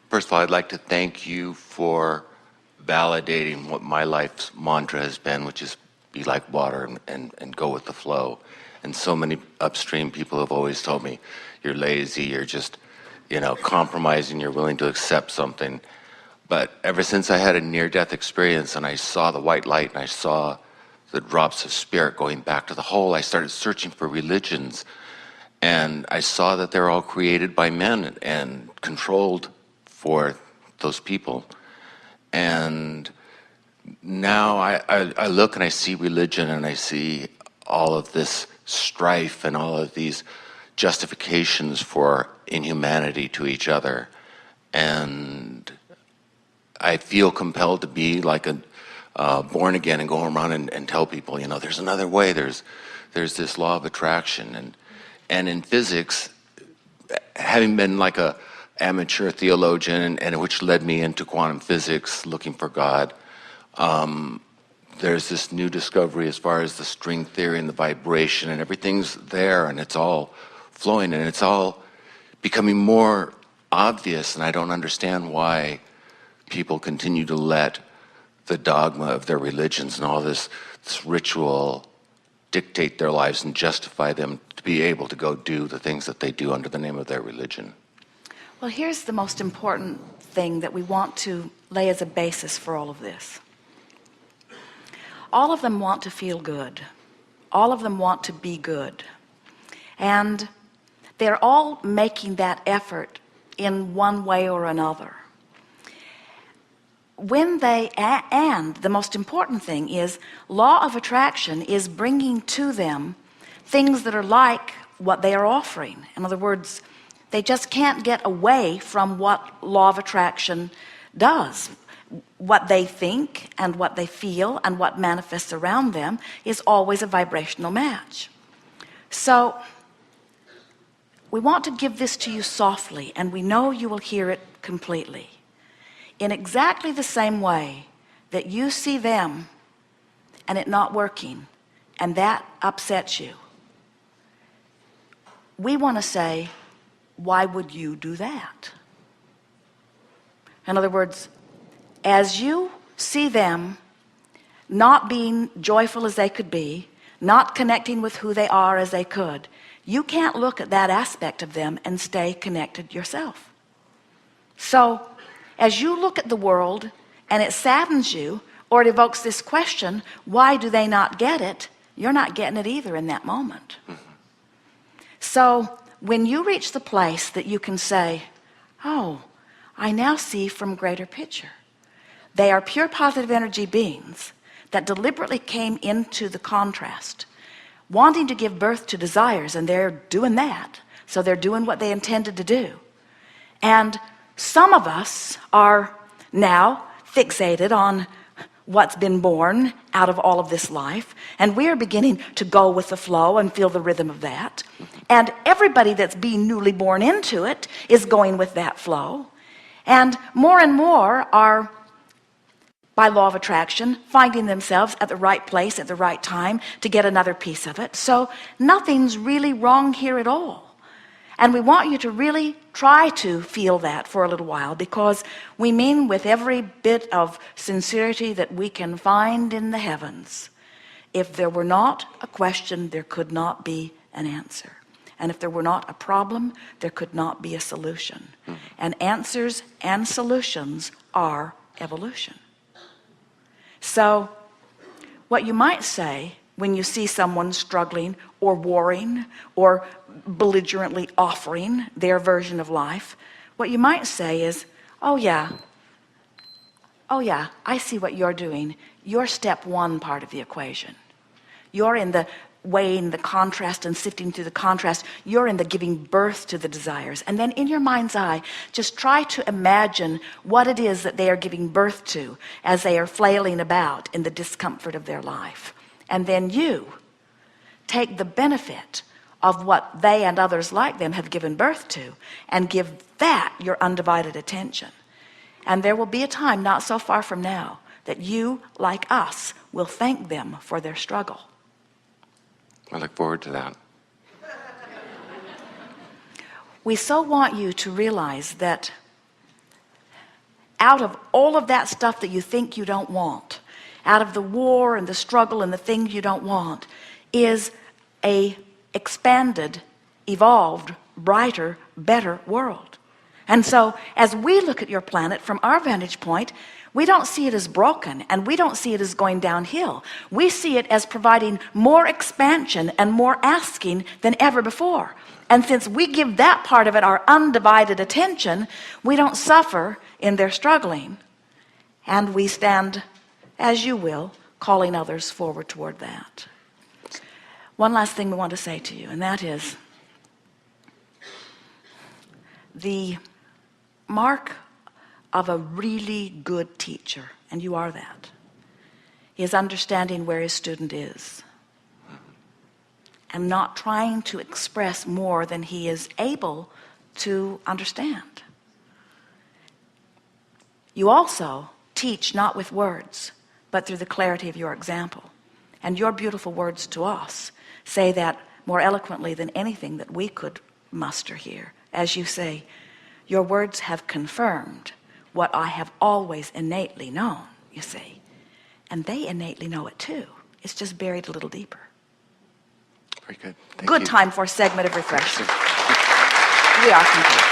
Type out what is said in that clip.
First of all, I'd like to thank you for validating what my life's mantra has been, which is be like water and go with the flow. And so many upstream people have always told me, you're lazy, you're just, compromising, you're willing to accept something. But ever since I had a near-death experience and I saw the white light and I saw the drops of spirit going back to the whole, I started searching for religions. And I saw that they're all created by men and controlled for those people. And now I look and I see religion and I see all of this strife and all of these justifications for inhumanity to each other. And I feel compelled to be like a born again and go around and tell people, there's another way. There's this law of attraction. And in physics, having been like a amateur theologian, and which led me into quantum physics, looking for God, there's this new discovery as far as the string theory and the vibration, and everything's there, and it's all flowing, and it's all becoming more obvious, and I don't understand why people continue to let the dogma of their religions and all this ritual dictate their lives and justify them to be able to go do the things that they do under the name of their religion. Well, here's the most important thing that we want to lay as a basis for all of this. All of them want to feel good. All of them want to be good. And they're all making that effort in one way or another. And the most important thing is, law of attraction is bringing to them things that are like what they are offering. In other words, they just can't get away from what law of attraction does. What they think and what they feel and what manifests around them is always a vibrational match. So we want to give this to you softly, and we know you will hear it completely. In exactly the same way that you see them and it not working, and that upsets you, we want to say, why would you do that? In other words, as you see them not being joyful as they could be, not connecting with who they are as they could, you can't look at that aspect of them and stay connected yourself. So as you look at the world and it saddens you, or it evokes this question, why do they not get it? You're not getting it either in that moment. So when you reach the place that you can say, oh, I now see from greater picture. They are pure positive energy beings that deliberately came into the contrast, wanting to give birth to desires, and they're doing that. So they're doing what they intended to do. And some of us are now fixated on what's been born out of all of this life, and we're beginning to go with the flow and feel the rhythm of that. And everybody that's being newly born into it is going with that flow. And more are, by law of attraction, finding themselves at the right place at the right time to get another piece of it. So nothing's really wrong here at all. And we want you to really try to feel that for a little while, because we mean with every bit of sincerity that we can find in the heavens, if there were not a question, there could not be an answer. And if there were not a problem, there could not be a solution. And answers and solutions are evolution. So what you might say when you see someone struggling or warring or belligerently offering their version of life, what you might say is, oh yeah, I see what you're doing. You're step one part of the equation. You're in the weighing the contrast and sifting through the contrast. You're in the giving birth to the desires. And then in your mind's eye, just try to imagine what it is that they are giving birth to as they are flailing about in the discomfort of their life. And then you take the benefit of what they and others like them have given birth to and give that your undivided attention. And there will be a time not so far from now that you, like us, will thank them for their struggle. I look forward to that. we so want you to realize that out of all of that stuff that you think you don't want, out of the war and the struggle and the things you don't want, is a expanded, evolved, brighter, better world. And so as we look at your planet from our vantage point, we don't see it as broken, and we don't see it as going downhill. We see it as providing more expansion and more asking than ever before. And since we give that part of it our undivided attention, we don't suffer in their struggling. And we stand, as you will, calling others forward toward that. One last thing we want to say to you, and that is the mark of a really good teacher, and you are that, is understanding where his student is and not trying to express more than he is able to understand. You also teach not with words, but through the clarity of your example. And your beautiful words to us say that more eloquently than anything that we could muster here. As you say, your words have confirmed what I have always innately known, you see. And they innately know it too. It's just buried a little deeper. Very good. Thank Good you. time for a segment of refreshment. We are complete.